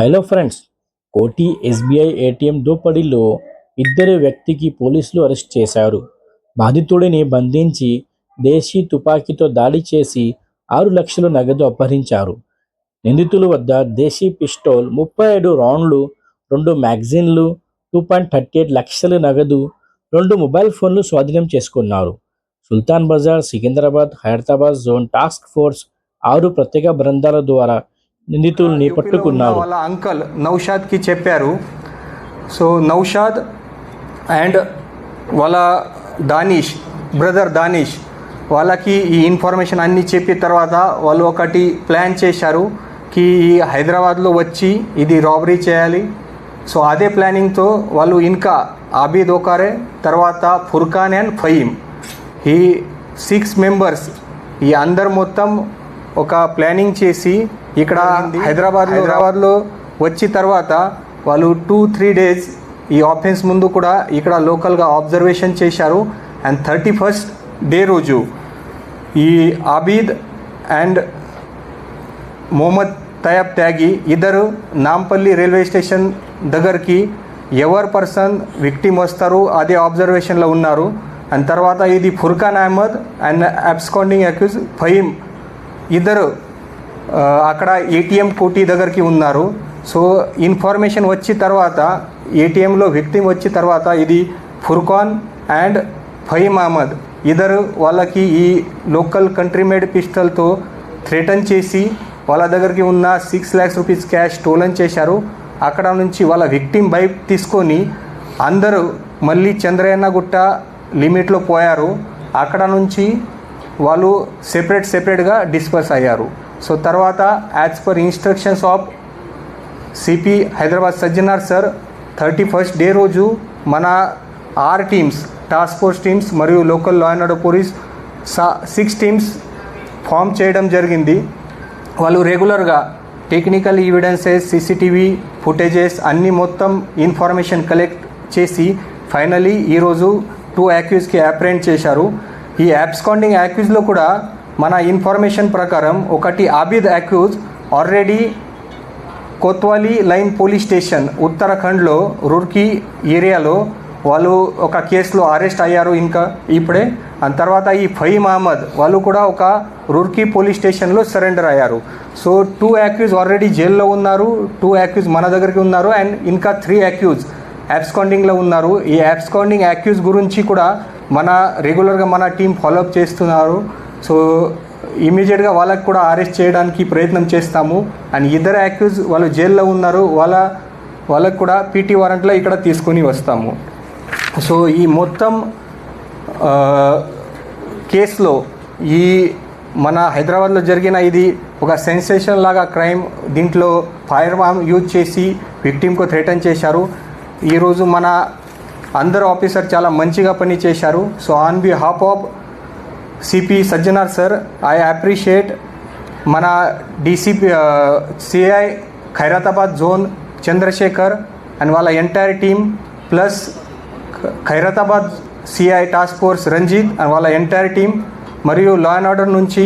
Hello friends, కోటి SBI ATM దోపిడీలో ఇద్దరు వ్యక్తికి పోలీసులు అరెస్ట్ చేశారు. బాధితుడిని బంధించి దేశీ తుపాకీతో దాడి చేసి 6 లక్షల నగదు అపహరించారు. నిందితుల వద్ద దేశీ పిస్టల్, 37 రౌండ్లు, 2 మ్యాగజైన్లు, 2.38 లక్షల నగదు, 2 మొబైల్ ఫోన్లు స్వాధీనం చేసుకున్నారు. Sultan Bazar, Secunderabad, Hyderabad zone task force 6 ప్రత్యేక బృందాల ద్వారా నిందితుల్ని పట్టుకున్నారు. వాళ్ళ అంకల్ నౌషాద్కి చెప్పారు. సో నౌషాద్ అండ్ వాళ్ళ బ్రదర్ దానిష్ వాళ్ళకి ఈ ఇన్ఫర్మేషన్ అన్నీ చెప్పిన తర్వాత వాళ్ళు ఒకటి ప్లాన్ చేశారు కి హైదరాబాద్లో వచ్చి ఇది రాబరీ చేయాలి. సో అదే ప్లానింగ్తో వాళ్ళు ఇంకా ఆబిద్ ఓకారే, తర్వాత ఫుర్ఖాన్ అండ్ ఫహీమ్, ఈ 6 మెంబర్స్ ఈ అందరు మొత్తం ఒక ప్లానింగ్ చేసి ఇక్కడ హైదరాబాద్లో వచ్చిన తర్వాత వాళ్ళు 2-3 డేస్ ఈ ఆఫెన్స్ ముందు కూడా ఇక్కడ లోకల్గా అబ్జర్వేషన్ చేశారు. అండ్ 31st డే రోజు ఈ ఆబిద్ అండ్ మొహమ్మద్ తయబ్ త్యాగి ఇద్దరు నాంపల్లి రైల్వే స్టేషన్ దగ్గరికి ఎవరు పర్సన్ విక్టిమ్ వస్తారు అదే అబ్జర్వేషన్లో ఉన్నారు. అండ్ తర్వాత ఇది Furqan Ahmed and absconding accused Fahim ఇద్దరు అక్కడ ఏటీఎం కోటి దగ్గరికి ఉన్నారు. సో ఇన్ఫర్మేషన్ వచ్చిన తర్వాత ఏటీఎంలో విక్టిమ్ వచ్చిన తర్వాత ఇది ఫుర్ఖాన్ అండ్ ఫహీమ్ అహ్మద్ ఇద్దరు వాళ్ళకి ఈ లోకల్ కంట్రీ మేడ్ పిస్టల్తో థ్రెటన్ చేసి వాళ్ళ దగ్గరికి ఉన్న 6 lakhs రూపీస్ క్యాష్ స్టోలన్ చేశారు. అక్కడ నుంచి వాళ్ళ విక్టిమ్ బైక్ తీసుకొని అందరూ మళ్ళీ చంద్రయ్యన్న గుట్ట లిమిట్లో పోయారు. అక్కడ నుంచి వాళ్ళు సెపరేట్గా డిస్పర్స్ అయ్యారు. సో తర్వాత as per instructions of CP Hyderabad Sajjanar sir 31st day రోజు మన 6 టీమ్స్, టాస్క్ ఫోర్స్ టీమ్స్ మరియు local law and order police 6 teams form చేయడం జరిగింది. వాళ్ళు రెగ్యులర్గా టెక్నికల్ ఎవిడెన్సెస్, సీసీటీవీ ఫుటేజెస్ అన్నీ మొత్తం ఇన్ఫర్మేషన్ కలెక్ట్ చేసి ఫైనలీ ఈరోజు 2 అక్యూజ్కి అప్రెంట్ చేశారు. ఈ అబ్స్కాండింగ్ అక్యూజ్లో కూడా మన ఇన్ఫర్మేషన్ ప్రకారం ఒకటి Abid accused already Kotwali line police station ఉత్తరాఖండ్లో రూర్కీ ఏరియాలో వాళ్ళు ఒక కేసులో అరెస్ట్ అయ్యారు ఇంకా ఇప్పుడే. ఆ తర్వాత ఈ ఫహీమ్ అహ్మద్ వాళ్ళు కూడా ఒక రూర్కీ పోలీస్ స్టేషన్లో సరెండర్ అయ్యారు. సో 2 అక్యూజ్ ఆల్రెడీ జైల్లో ఉన్నారు, 2 అక్యూజ్ మన దగ్గరికి ఉన్నారు అండ్ ఇంకా 3 అక్యూజ్ అబ్స్కాండింగ్లో ఉన్నారు. ఈ అబ్స్కాండింగ్ అక్యూజ్ గురించి కూడా మన రెగ్యులర్గా మన టీం ఫాలోఅప్ చేస్తున్నారు. సో ఇమీడియట్గా వాళ్ళకి కూడా అరెస్ట్ చేయడానికి ప్రయత్నం చేస్తాము. అండ్ ఇద్దరు అక్యూజ్ వాళ్ళు జైల్లో ఉన్నారు, వాళ్ళకు కూడా పీటీ వారెంట్లో ఇక్కడ తీసుకొని వస్తాము. సో ఈ మొత్తం కేసులో ఈ మన హైదరాబాద్లో జరిగిన ఇది ఒక సెన్సేషన్ లాగా క్రైమ్. దీంట్లో ఫైర్ ఆర్మ్ యూజ్ చేసి విక్టిమ్కు థ్రెటన్ చేశారు. ఈరోజు మన అందరు ఆఫీసర్ చాలా మంచిగా పని చేశారు. So on behalf of CP Sajjanar sir I appreciate మన DCP CI Khairatabad zone Chandrashekar and వాళ్ళ entire team plus Khairatabad CI task force Ranjith and వాళ్ళ ఎంటైర్ టీమ్ మరియు లా అండ్ ఆర్డర్ నుంచి